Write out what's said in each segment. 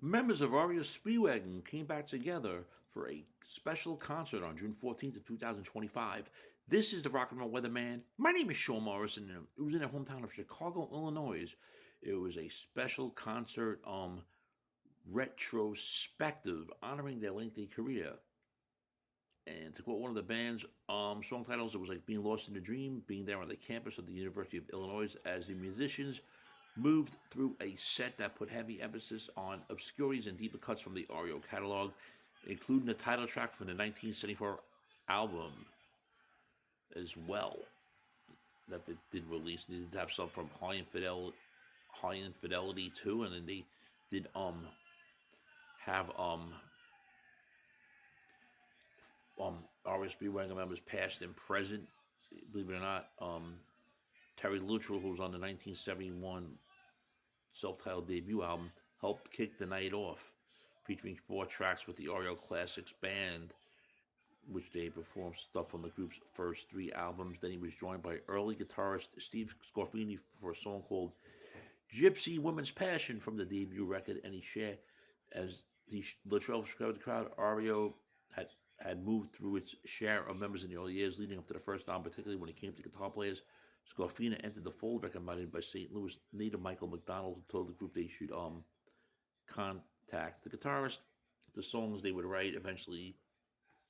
Members of Reo Speedwagon came back together for a special concert on June 14th of 2025. This is the Rock and Roll Weatherman. My name is Sean Morrison, and it was in their hometown of Chicago, Illinois. It was a special concert, retrospective, honoring their lengthy career. And to quote one of the band's song titles, it was like being lost in a dream, being there on the campus of the University of Illinois as the musicians moved through a set that put heavy emphasis on obscurities and deeper cuts from the Reo catalog, including the title track from the 1974 album as well that they did release. They did have some from High Infidelity too, and then they did have RSB Wagon members past and present. Believe it or not, Terry Luttrell, who was on the 1971 self-titled debut album, helped kick the night off, featuring 4 tracks with the Reo Classics Band, which they performed stuff from the group's first 3 albums. Then he was joined by early guitarist Steve Scorfini for a song called Gypsy Woman's Passion from the debut record, and he shared, as Luttrell described the crowd, Reo had moved through its share of members in the early years leading up to the first album, particularly when it came to guitar players. Scorfina entered the fold, recommended by St. Louis native Michael McDonald, who told the group they should contact the guitarist. The songs they would write eventually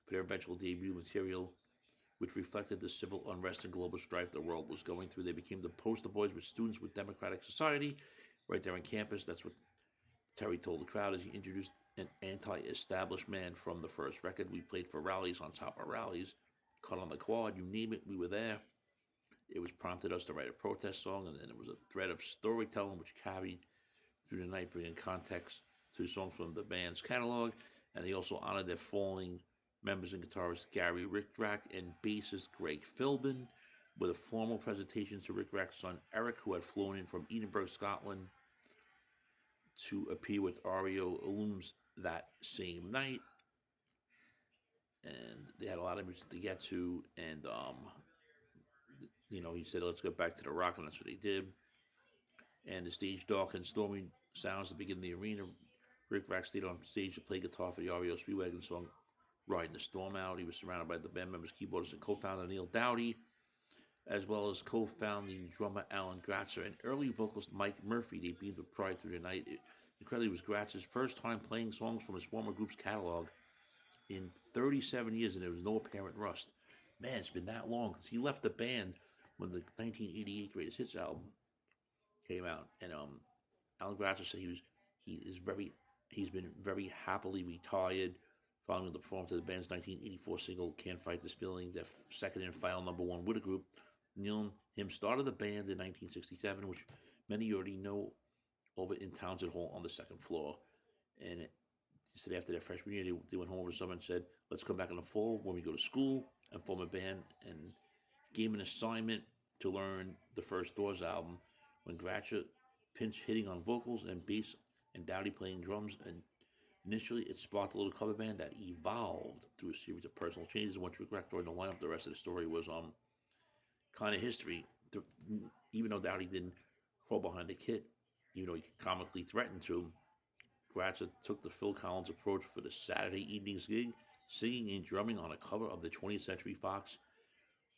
for their eventual debut material, which reflected the civil unrest and global strife the world was going through. They became the poster boys with students with democratic society right there on campus. That's what Terry told the crowd as he introduced an anti-establishment man from the first record. We played for rallies on top of rallies, cut on the quad, you name it, we were there. It was prompted us to write a protest song, and then it was a thread of storytelling which carried through the night, bringing context to songs from the band's catalog. And they also honored their falling members and guitarist Gary Rickrack and bassist Greg Philbin with a formal presentation to Rickrack's son Eric, who had flown in from Edinburgh, Scotland, to appear with Reo Illums that same night. And they had a lot of music to get to, and he said, "Let's get back to the rock," and that's what they did. And the stage dark and stormy sounds to begin the arena. Rickrack stayed on stage to play guitar for the Reo Speedwagon song "Riding the Storm Out." He was surrounded by the band members, keyboardist, and co-founder Neil Dowdy, as well as co-founding drummer Alan Gratzer and early vocalist Mike Murphy. They beamed with pride through the night. Incredibly, was Gratzer's first time playing songs from his former group's catalog in 37 years, and there was no apparent rust. Man, it's been that long because he left the band when the 1988 Greatest Hits album came out, and Alan Gratzer said he's been very happily retired following the performance of the band's 1984 single "Can't Fight This Feeling," their second and final #1 with the group. Neil and him started the band in 1967, which many already know, over in Townsend Hall on the second floor. And he said after their freshman year, they went home over summer and said, "Let's come back in the fall when we go to school and form a band," and gave him an assignment to learn the first Doors album, when Gratcher pinch hitting on vocals and bass and Dowdy playing drums. And initially, it sparked a little cover band that evolved through a series of personal changes. And once Rick Rack joined the lineup, the rest of the story was kind of history. Even though Dowdy didn't crawl behind the kit, even though he comically threatened to, Gratzer took the Phil Collins approach for the Saturday evening's gig, singing and drumming on a cover of the 20th Century Fox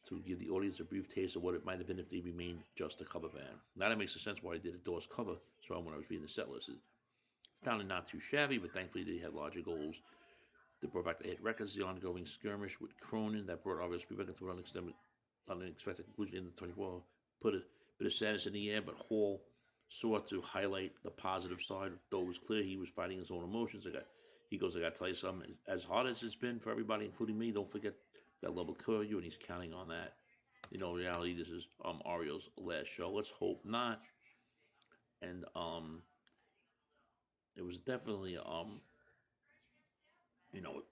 to give the audience a brief taste of what it might have been if they remained just a cover band. Now that makes sense why they did a Doors cover song when I was reading the set list. It sounded not too shabby, but thankfully they had larger goals. They brought back the hit records, the ongoing skirmish with Cronin that brought Reo Speedwagon to an unexpected conclusion in the 24. Put a bit of sadness in the air, but Hall sought to highlight the positive side, though it was clear he was fighting his own emotions. He goes, "I got to tell you something. As hard as it's been for everybody, including me, don't forget that love will kill you," and he's counting on that. In reality, this is Reo's last show. Let's hope not. And it was definitely a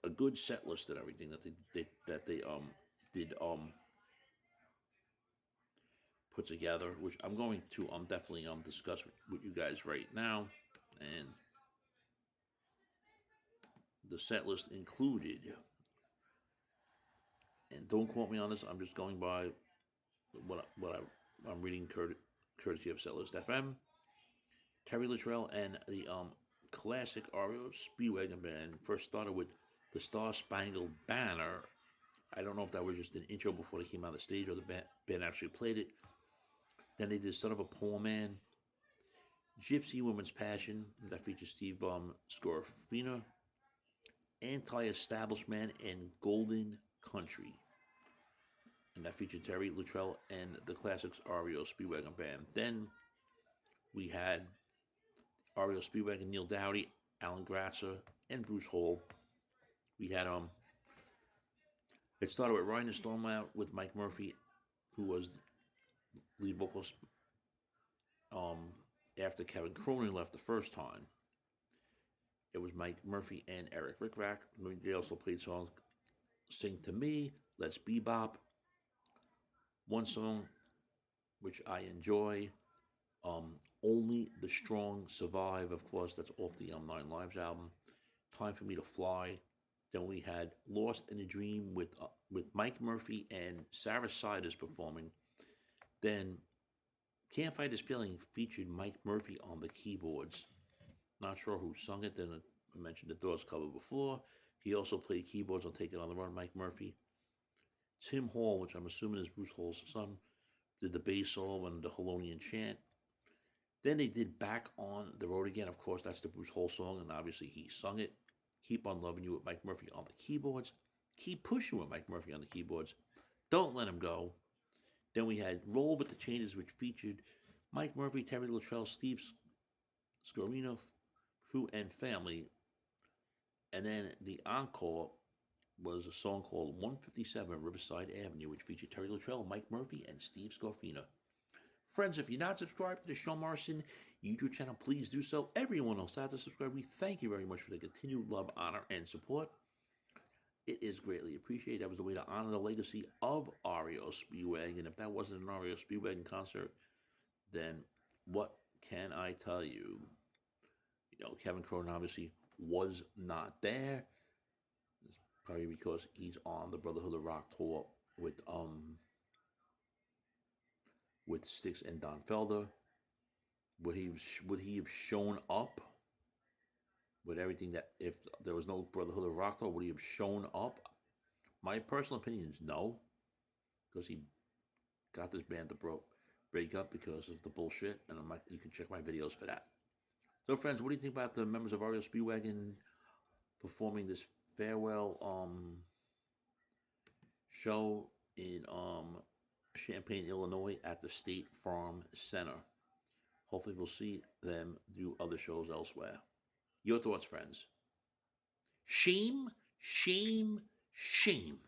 good set list and everything that they did put together, which I'm going to definitely discuss with you guys right now. And the set list included, and don't quote me on this, I'm just going by I'm reading courtesy of Setlist FM. Terry Luttrell and the classic REO Speedwagon band. First started with the Star Spangled Banner. I don't know if that was just an intro before they came on the stage or the band actually played it. Then they did Son of a Poor Man, Gypsy Woman's Passion, that features Steve Scorfina, Anti-Establishment, and Golden Country. And that featured Terry Luttrell and the Classics REO Speedwagon Band. Then we had REO Speedwagon, Neil Dowdy, Alan Gratzer, and Bruce Hall. We had it started with Riding the Storm Out with Mike Murphy, who was lead vocalist after Kevin Cronin left the first time. It was Mike Murphy and Eric Rickrack. They also played songs Sing to Me, Let's Bebop. One song which I enjoy, Only the Strong Survive, of course, that's off the Nine Lives album. Time for Me to Fly. Then we had Lost in a Dream with Mike Murphy and Sarah Siders performing. Then Can't Fight This Feeling featured Mike Murphy on the keyboards. Not sure who sung it. Then I mentioned the Doors cover before. He also played keyboards on Take It on the Run, Mike Murphy. Tim Hall, which I'm assuming is Bruce Hall's son, did the bass solo and the Halloween Chant. Then they did Back on the Road Again. Of course, that's the Bruce Hall song, and obviously he sung it. Keep on Loving You with Mike Murphy on the keyboards. Keep Pushing with Mike Murphy on the keyboards. Don't Let Him Go. Then we had Roll with the Changes, which featured Mike Murphy, Terry Luttrell, Steve Scorino, Crew, and Family. And then the encore was a song called 157 Riverside Avenue, which featured Terry Luttrell, Mike Murphy, and Steve Scorfina. Friends, if you're not subscribed to the Sean Morrison YouTube channel, please do so. Everyone else out to subscribe. We thank you very much for the continued love, honor, and support. It is greatly appreciated. That was the way to honor the legacy of REO Speedwagon. And if that wasn't an REO Speedwagon concert, then what can I tell you? You know, Kevin Cronin obviously was not there. It's probably because he's on the Brotherhood of Rock tour with Styx and Don Felder. Would he have shown up with everything that, if there was no Brotherhood of Rock tour, would he have shown up? My personal opinion is no, because he got this band to break up because of the bullshit, and you can check my videos for that. So, friends, what do you think about the members of REO Speedwagon performing this farewell show in Champaign, Illinois at the State Farm Center? Hopefully we'll see them do other shows elsewhere. Your thoughts, friends? Shame, shame, shame.